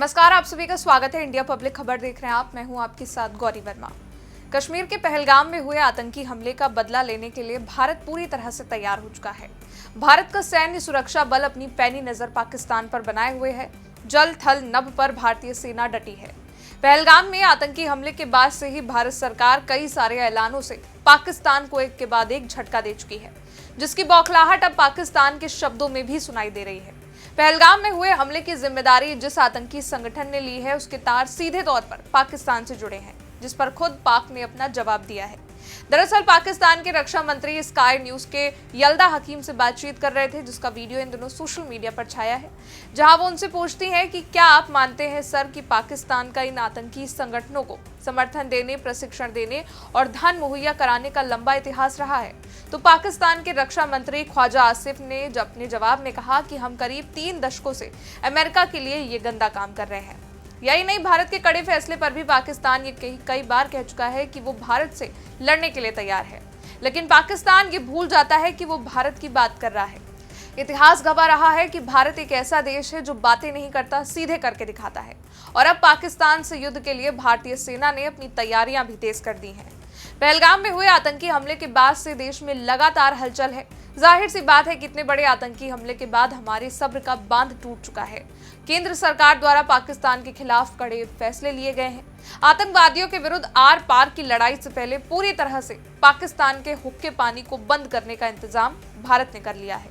नमस्कार, आप सभी का स्वागत है। इंडिया पब्लिक खबर देख रहे हैं आप। मैं हूं आपके साथ गौरी वर्मा। कश्मीर के पहलगाम में हुए आतंकी हमले का बदला लेने के लिए भारत पूरी तरह से तैयार हो चुका है। भारत का सैन्य सुरक्षा बल अपनी पैनी नजर पाकिस्तान पर बनाए हुए है। जल थल नभ पर भारतीय सेना डटी है। पहलगाम में आतंकी हमले के बाद से ही भारत सरकार कई सारे ऐलानों से पाकिस्तान को एक के बाद एक झटका दे चुकी है, जिसकी बौखलाहट अब पाकिस्तान के शब्दों में भी सुनाई दे रही है। पहलगाम में हुए हमले की जिम्मेदारी जिस आतंकी संगठन ने ली है, उसके तार सीधे तौर पर पाकिस्तान से जुड़े हैं, जिस पर खुद पाक ने अपना जवाब दिया है। दरअसल पाकिस्तान के रक्षा मंत्री स्काई न्यूज के यल्दा हकीम से बातचीत कर रहे थे, जिसका वीडियो इन दिनों सोशल मीडिया पर छाया है, जहां वो उनसे पूछती हैं कि क्या आप मानते हैं सर कि पाकिस्तान का इन आतंकी संगठनों को समर्थन देने, प्रशिक्षण देने और धन मुहैया कराने का लंबा इतिहास रहा है। तो पाकिस्तान के रक्षा मंत्री ख्वाजा आसिफ ने अपने जवाब में कहा कि हम करीब 3 दशकों से अमेरिका के लिए ये गंदा काम कर रहे हैं। यही नहीं, भारत के कड़े फैसले पर भी पाकिस्तान ये कई बार कह चुका है कि वो भारत से लड़ने के लिए तैयार है, लेकिन पाकिस्तान ये भूल जाता है कि वो भारत की बात कर रहा है। इतिहास गवाह रहा है कि भारत एक ऐसा देश है जो बातें नहीं करता, सीधे करके दिखाता है। और अब पाकिस्तान से युद्ध के लिए भारतीय सेना ने अपनी तैयारियां भी तेज कर दी हैं। पहलगाम में हुए आतंकी हमले के बाद से देश में लगातार हलचल है। जाहिर सी बात है कि इतने बड़े आतंकी हमले के बाद हमारे सब्र का बांध टूट चुका है। केंद्र सरकार द्वारा पाकिस्तान के खिलाफ कड़े फैसले लिए गए हैं। आतंकवादियों के विरुद्ध आर पार की लड़ाई से पहले पूरी तरह से पाकिस्तान के हुक्के पानी को बंद करने का इंतजाम भारत ने कर लिया है।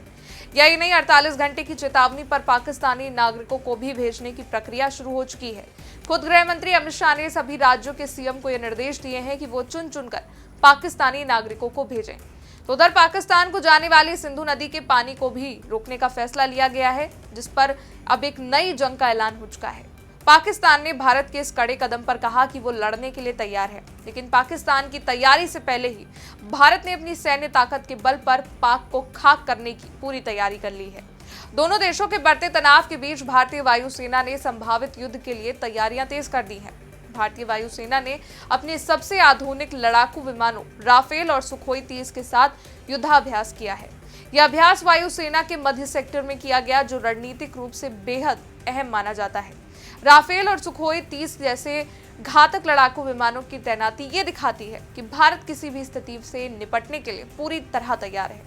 यही नहीं, 48 घंटे की चेतावनी पर पाकिस्तानी नागरिकों को भी भेजने की प्रक्रिया शुरू हो चुकी है। खुद गृह मंत्री अमित शाह ने सभी राज्यों के सीएम को यह निर्देश दिए हैं कि वो चुन चुनकर पाकिस्तानी नागरिकों को भेजें। तो उधर पाकिस्तान को जाने वाली सिंधु नदी के पानी को भी रोकने का फैसला लिया गया है, जिस पर अब एक नई जंग का ऐलान हो चुका है। पाकिस्तान ने भारत के इस कड़े कदम पर कहा कि वो लड़ने के लिए तैयार है, लेकिन पाकिस्तान की तैयारी से पहले ही भारत ने अपनी सैन्य ताकत के बल पर पाक को खाक करने की पूरी तैयारी कर ली है। दोनों देशों के बढ़ते तनाव के बीच भारतीय वायुसेना ने संभावित युद्ध के लिए तैयारियां तेज कर दी हैं। भारतीय वायुसेना ने अपने सबसे आधुनिक लड़ाकू विमानों राफेल और सुखोई 30 के साथ युद्धाभ्यास किया है। यह अभ्यास वायुसेना के मध्य सेक्टर में किया गया, जो रणनीतिक रूप से बेहद अहम माना जाता है। राफेल और सुखोई 30 जैसे घातक लड़ाकू विमानों की तैनाती ये दिखाती है कि भारत किसी भी स्थिति से निपटने के लिए पूरी तरह तैयार है।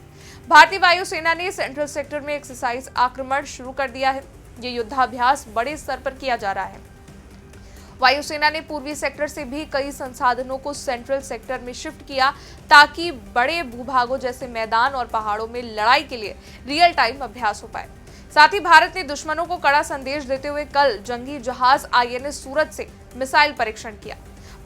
भारतीय वायुसेना ने सेंट्रल सेक्टर में एक्सरसाइज आक्रमण शुरू कर दिया है। ये युद्धाभ्यास बड़े स्तर पर किया जा रहा है। वायुसेना ने पूर्वी सेक्टर से भी कई संसाधनों को सेंट्रल सेक्टर में शिफ्ट किया, ताकि बड़े भूभागों जैसे मैदान और पहाड़ों में लड़ाई के लिए रियल टाइम अभ्यास हो पाए। साथ ही भारत ने दुश्मनों को कड़ा संदेश देते हुए कल जंगी जहाज INS सूरत से मिसाइल परीक्षण किया।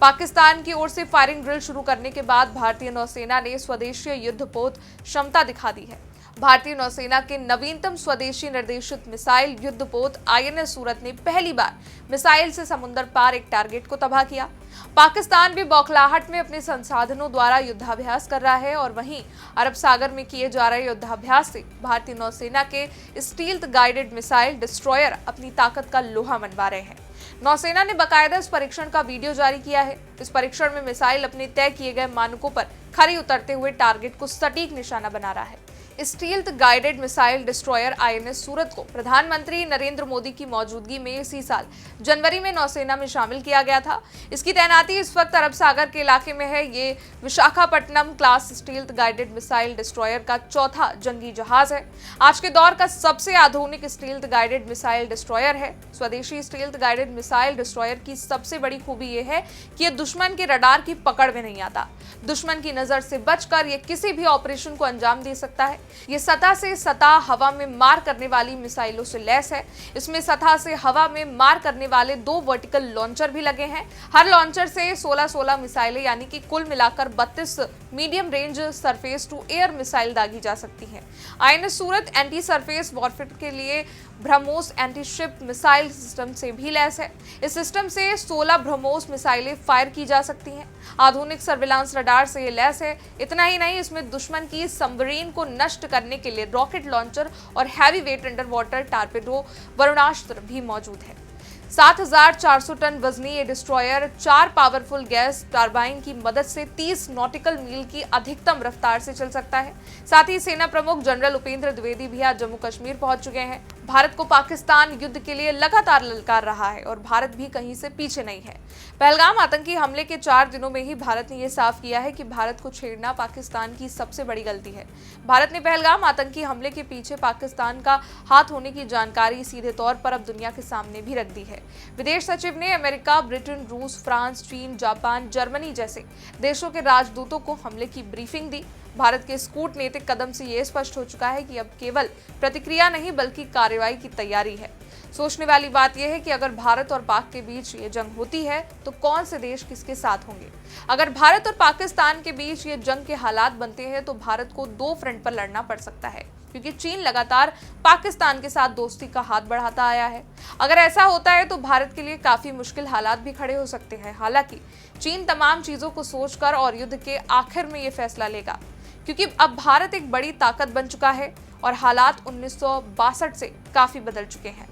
पाकिस्तान की ओर से फायरिंग ड्रिल शुरू करने के बाद भारतीय नौसेना ने स्वदेशी युद्धपोत क्षमता दिखा दी है। भारतीय नौसेना के नवीनतम स्वदेशी निर्देशित मिसाइल युद्धपोत INS सूरत ने पहली बार मिसाइल से समुद्र पार एक टारगेट को तबाह किया। पाकिस्तान भी बौखलाहट में अपने संसाधनों द्वारा युद्धाभ्यास कर रहा है, और वहीं अरब सागर में किए जा रहे युद्धाभ्यास से भारतीय नौसेना के स्टील्थ गाइडेड मिसाइल डिस्ट्रॉयर अपनी ताकत का लोहा मनवा रहे हैं। नौसेना ने बाकायदा इस परीक्षण का वीडियो जारी किया है। इस परीक्षण में मिसाइल अपने तय किए गए मानकों पर खरी उतरते हुए टारगेट को सटीक निशाना बना रहा है। Stealth guided missile destroyer INS सूरत को प्रधानमंत्री नरेंद्र मोदी की मौजूदगी में इसी साल जनवरी में नौसेना में शामिल किया गया था। इसकी तैनाती इस वक्त अरब सागर के इलाके में है। ये Visakhapatnam class stealth guided missile destroyer का चौथा जंगी जहाज है। आज के दौर का सबसे आधुनिक स्टील्थ गाइडेड मिसाइल डिस्ट्रॉयर है। स्वदेशी स्टील्थ गाइडेड मिसाइल डिस्ट्रॉयर की सबसे बड़ी खूबी यह है कि यह दुश्मन के रडार की पकड़ में नहीं आता। दुश्मन की नजर से बचकर यह किसी भी ऑपरेशन को अंजाम दे सकता है। ये सतह से सतह हवा में मार करने वाली मिसाइलों से लैस है। इसमें सतह से हवा में मार करने वाले 2 वर्टिकल लॉन्चर भी लगे हैं। हर लॉन्चर से 16 मिसाइलें यानी कि कुल मिलाकर 32 medium range surface to air missile दागी जा सकती हैं। INS Surat anti surface warfare के लिए BrahMos anti ship missile system से भी लैस है। इस सिस्टम से 16 ब्रह्मोस मिसाइलें फायर की जा सकती हैं। आधुनिक सर्विलांस रडार से ये लैस है। इतना ही नहीं, इसमें दुश्मन की सबमरीन को नष्ट करने के लिए रॉकेट लॉन्चर और heavy weight under water torpedo Varunastra भी मौजूद है। 7,400 टन वजनी ये डिस्ट्रॉयर 4 पावरफुल गैस टरबाइन की मदद से 30 नॉटिकल मील की अधिकतम रफ्तार से चल सकता है। साथ ही सेना प्रमुख जनरल उपेंद्र द्विवेदी भी आज जम्मू कश्मीर पहुंच चुके हैं। भारत को पाकिस्तान युद्ध के लिए लगातार ललकार रहा है और भारत भी कहीं से पीछे नहीं है। पहलगाम आतंकी हमले के 4 दिनों में ही भारत ने यह साफ किया है कि भारत को छेड़ना पाकिस्तान की सबसे बड़ी गलती है। भारत ने पहलगाम आतंकी हमले के पीछे पाकिस्तान का हाथ होने की जानकारी सीधे तौर पर अब दुनिया के सामने भी रख दी है। विदेश सचिव ने अमेरिका, ब्रिटेन, रूस, फ्रांस, चीन, जापान, जर्मनी जैसे देशों के राजदूतों को हमले की ब्रीफिंग दी। भारत के इस कूटनीतिक कदम से यह स्पष्ट हो चुका है कि अब केवल प्रतिक्रिया नहीं बल्कि कार्रवाई की तैयारी है। सोचने वाली बात यह है कि अगर भारत और पाक के बीच ये जंग होती है तो कौन से देश किसके साथ होंगे। अगर भारत और पाकिस्तान के बीच ये जंग के हालात बनते हैं तो भारत को 2 फ्रंट पर लड़ना पड़ सकता है, क्योंकि चीन लगातार पाकिस्तान के साथ दोस्ती का हाथ बढ़ाता आया है। अगर ऐसा होता है तो भारत के लिए काफी मुश्किल हालात भी खड़े हो सकते हैं। हालांकि चीन तमाम चीजों को सोचकर और युद्ध के आखिर में ये फैसला लेगा, क्योंकि अब भारत एक बड़ी ताकत बन चुका है और हालात 1962 से काफी बदल चुके हैं।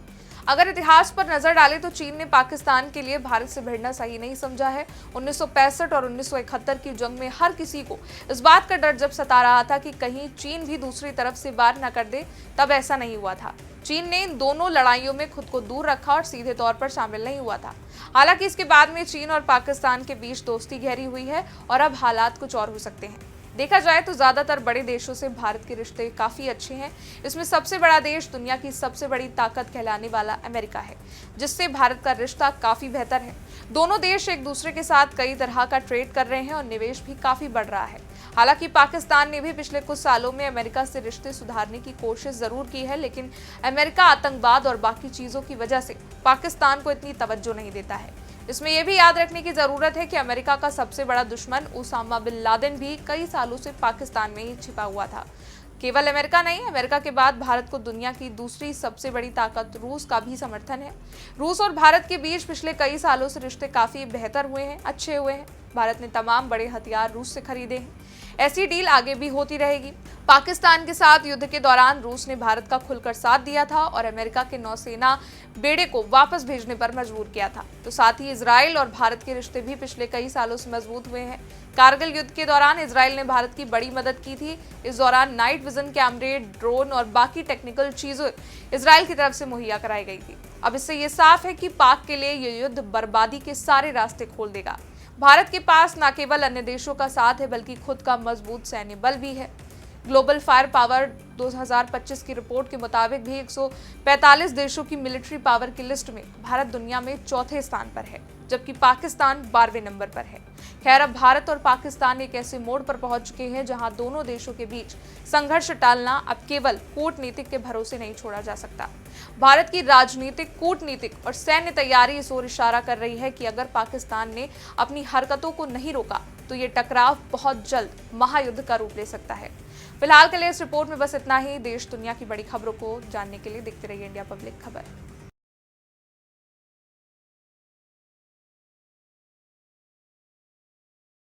अगर इतिहास पर नजर डालें तो चीन ने पाकिस्तान के लिए भारत से भिड़ना सही नहीं समझा है। 1965 और 1971 की जंग में हर किसी को इस बात का डर जब सता रहा था कि कहीं चीन भी दूसरी तरफ से वार न कर दे, तब ऐसा नहीं हुआ था। चीन ने इन दोनों लड़ाइयों में खुद को दूर रखा और सीधे तौर पर शामिल नहीं हुआ था। हालांकि इसके बाद में चीन और पाकिस्तान के बीच दोस्ती गहरी हुई है और अब हालात कुछ और हो सकते हैं। देखा जाए तो ज्यादातर बड़े देशों से भारत के रिश्ते काफी अच्छे हैं। इसमें सबसे बड़ा देश, दुनिया की सबसे बड़ी ताकत कहलाने वाला अमेरिका है, जिससे भारत का रिश्ता काफी बेहतर है। दोनों देश एक दूसरे के साथ कई तरह का ट्रेड कर रहे हैं और निवेश भी काफी बढ़ रहा है। हालांकि पाकिस्तान ने भी पिछले कुछ सालों में अमेरिका से रिश्ते सुधारने की कोशिश जरूर की है, लेकिन अमेरिका आतंकवाद और बाकी चीजों की वजह से पाकिस्तान को इतनी तवज्जो नहीं देता है। इसमें यह भी याद रखने की जरूरत है कि अमेरिका का सबसे बड़ा दुश्मन उसामा बिन लादेन भी कई सालों से पाकिस्तान में ही छिपा हुआ था। केवल अमेरिका नहीं, अमेरिका के बाद भारत को दुनिया की दूसरी सबसे बड़ी ताकत रूस का भी समर्थन है। रूस और भारत के बीच पिछले कई सालों से रिश्ते काफी बेहतर हुए हैं, अच्छे हुए हैं। भारत ने तमाम बड़े हथियार रूस से खरीदे हैं। ऐसी डील आगे भी होती रहेगी। पाकिस्तान के साथ युद्ध के दौरान रूस ने भारत का खुलकर साथ दिया था और अमेरिका के नौसेना बेड़े को वापस भेजने पर मजबूर किया था। तो साथ ही इजराइल और भारत के रिश्ते भी पिछले कई सालों से मजबूत हुए हैं। कारगिल युद्ध के दौरान इजराइल ने भारत की बड़ी मदद की थी। इस दौरान नाइट विजन कैमरे, ड्रोन और बाकी टेक्निकल चीजें इजराइल की तरफ से मुहैया कराई गई थी। अब इससे ये साफ है कि पाक के लिए ये युद्ध बर्बादी के सारे रास्ते खोल देगा। भारत के पास न केवल अन्य देशों का साथ है बल्कि खुद का मजबूत सैन्य बल भी है। ग्लोबल फायर पावर 2025 की रिपोर्ट के मुताबिक भी 145 देशों की मिलिट्री पावर की लिस्ट में भारत दुनिया में 4थे स्थान पर है, जबकि पाकिस्तान 12वें नंबर पर है। खैर, अब भारत और पाकिस्तान एक ऐसे मोड़ पर पहुंच चुके हैं जहां दोनों देशों के बीच संघर्ष टालना अब केवल कूटनीतिक के भरोसे नहीं छोड़ा जा सकता। भारत की राजनीतिक, कूटनीतिक और सैन्य तैयारी इस ओर इशारा कर रही है कि अगर पाकिस्तान ने अपनी हरकतों को नहीं रोका तो ये टकराव बहुत जल्द महायुद्ध का रूप ले सकता है। फिलहाल के लिए इस रिपोर्ट में बस इतना ही। देश दुनिया की बड़ी खबरों को जानने के लिए देखते रहिए इंडिया पब्लिक खबर।